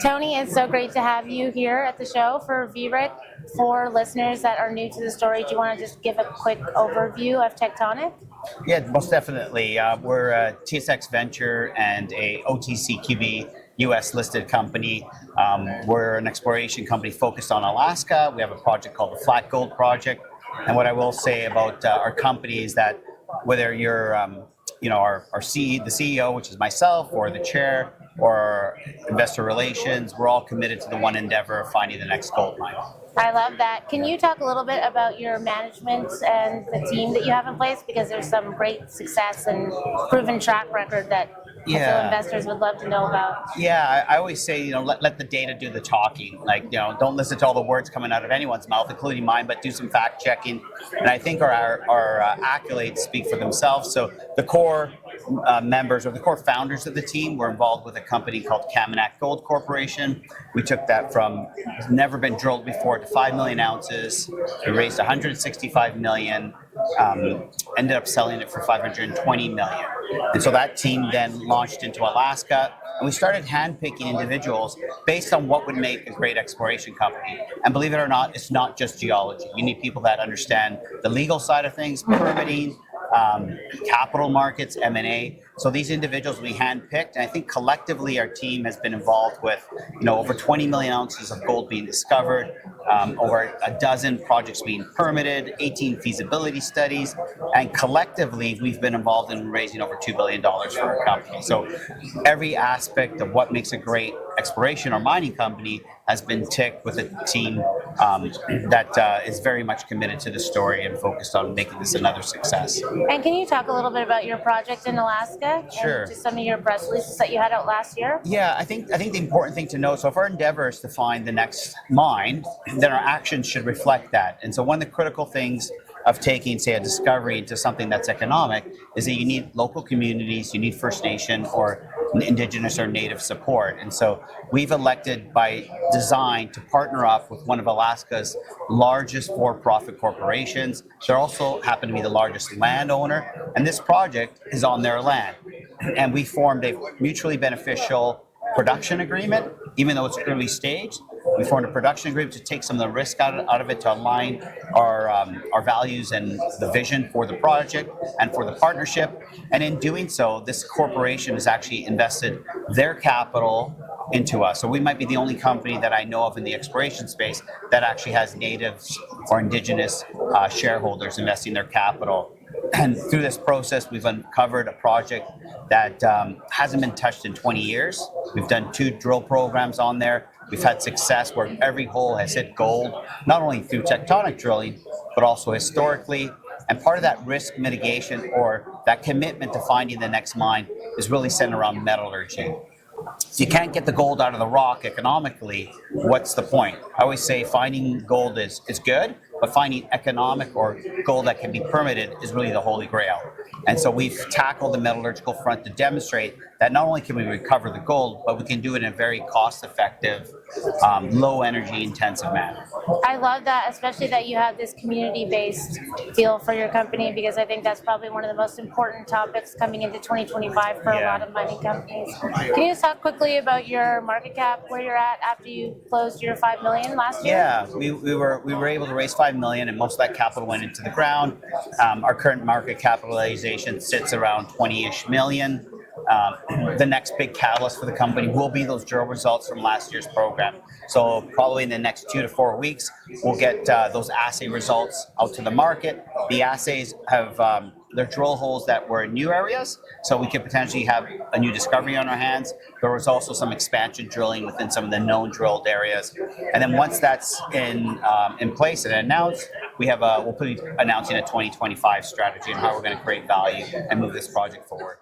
Tony, it's so great to have you here at the show for VRIC. For listeners that are new to the story, do you want to just give a quick overview of Tectonic? Yeah, most definitely. We're a TSX Venture and a OTCQB US listed company. We're an exploration company focused on Alaska. We have a project called the Flat Gold Project. And what I will say about our company is that whether you're the CEO, which is myself, or the chair, or investor relations, we're all committed to the one endeavor of finding the next gold mine. I love that. Can you talk a little bit about your management and the team that you have in place? Because there's some great success and proven track record that I feel investors would love to know about. Yeah, I always say, let the data do the talking. Don't listen to all the words coming out of anyone's mouth, including mine, but do some fact checking. And I think our accolades speak for themselves. So the core members or the core founders of the team were involved with a company called Kaminak Gold Corporation. We took that from never been drilled before to 5 million ounces. We raised 165 million, ended up selling it for 520 million. And so that team then launched into Alaska, and we started handpicking individuals based on what would make a great exploration company. And believe it or not, it's not just geology. You need people that understand the legal side of things, permitting, capital markets, M&A. So these individuals we handpicked, and I think collectively our team has been involved with, over 20 million ounces of gold being discovered, over a dozen projects being permitted, 18 feasibility studies, and collectively we've been involved in raising over $2 billion for our company. So every aspect of what makes a great exploration or mining company has been ticked with a team that is very much committed to the story and focused on making this another success. And can you talk a little bit about your project in Alaska? Sure. And just some of your press releases that you had out last year? Yeah, I think the important thing to know, so if our endeavor is to find the next mine, then our actions should reflect that. And so one of the critical things of taking, say, a discovery into something that's economic is that you need local communities, you need First Nation or Indigenous or Native support. And so we've elected by design to partner up with one of Alaska's largest for-profit corporations. They also happen to be the largest landowner, and this project is on their land. And we formed a mutually beneficial production agreement, even though it's early stage. We formed a production agreement to take some of the risk out of it, to align our values and the vision for the project and for the partnership. And in doing so, this corporation has actually invested their capital into us. So we might be the only company that I know of in the exploration space that actually has natives or indigenous shareholders investing their capital. And through this process, we've uncovered a project that hasn't been touched in 20 years. We've done 2 drill programs on there. We've had success where every hole has hit gold, not only through tectonic drilling, but also historically. And part of that risk mitigation or that commitment to finding the next mine is really centered around metallurgy. If you can't get the gold out of the rock economically, what's the point? I always say finding gold is good, but finding economic or gold that can be permitted is really the holy grail. And so we've tackled the metallurgical front to demonstrate that not only can we recover the gold, but we can do it in a very cost-effective, low energy intensive manner. I love that, especially that you have this community-based feel for your company, because I think that's probably one of the most important topics coming into 2025 for a lot of mining companies. Can you just talk quickly about your market cap, where you're at after you closed your 5 million last year? Yeah, we were able to raise 5 million, and most of that capital went into the ground. Our current market capitalization sits around 20-ish million. The next big catalyst for the company will be those drill results from last year's program. So probably in the next 2 to 4 weeks, we'll get those assay results out to the market. The assays have they're drill holes that were in new areas, so we could potentially have a new discovery on our hands. There was also some expansion drilling within some of the known drilled areas. And then once that's in place and announced, we'll be announcing a 2025 strategy and how we're going to create value and move this project forward.